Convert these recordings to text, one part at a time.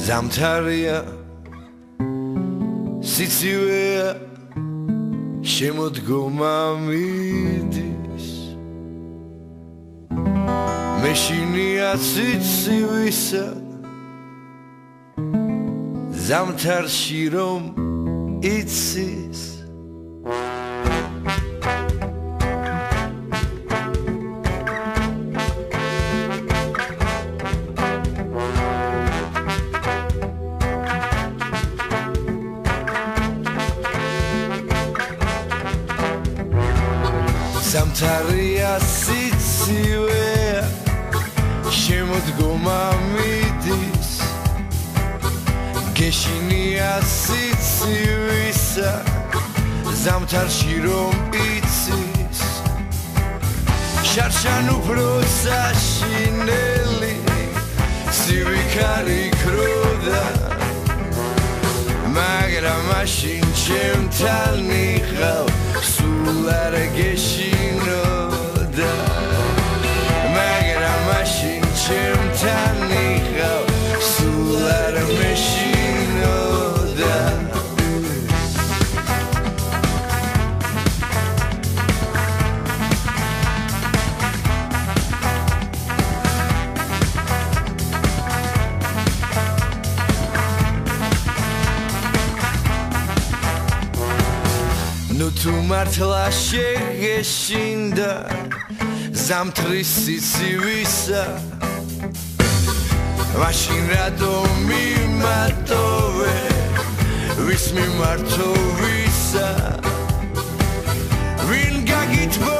ზამთარია სიცივეა შემოდგომა მიდის მეშინია ციცივისა ზამთარში რომ იცის ზამთარია სიცივეა შემოდგომა მიდის გეშინია სიცივისა ზამთარში რომ იცის შარშან უფრო საშინელი ცივი ქროდა მაგრამ მაშინ ჩემთან იყავ სულ არ გეშინოდა მაგრამ მაშინ ჩემთან იყავ სულ არ მეშინოდა ნუ თუ მართლა შეგეშინდა ზამთრის სიცივისა მაშინ რატო მიმატოვე ვის მიმართო ვისა ვინ გაგითბო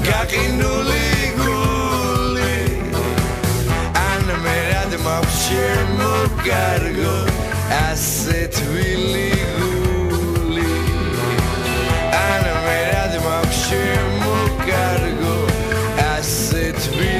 გაყინული გული ან მე რად მაქვს შემოგარგო ასე თბილი გული ან მე რად მაქვს შემოგარგო ასე თბილი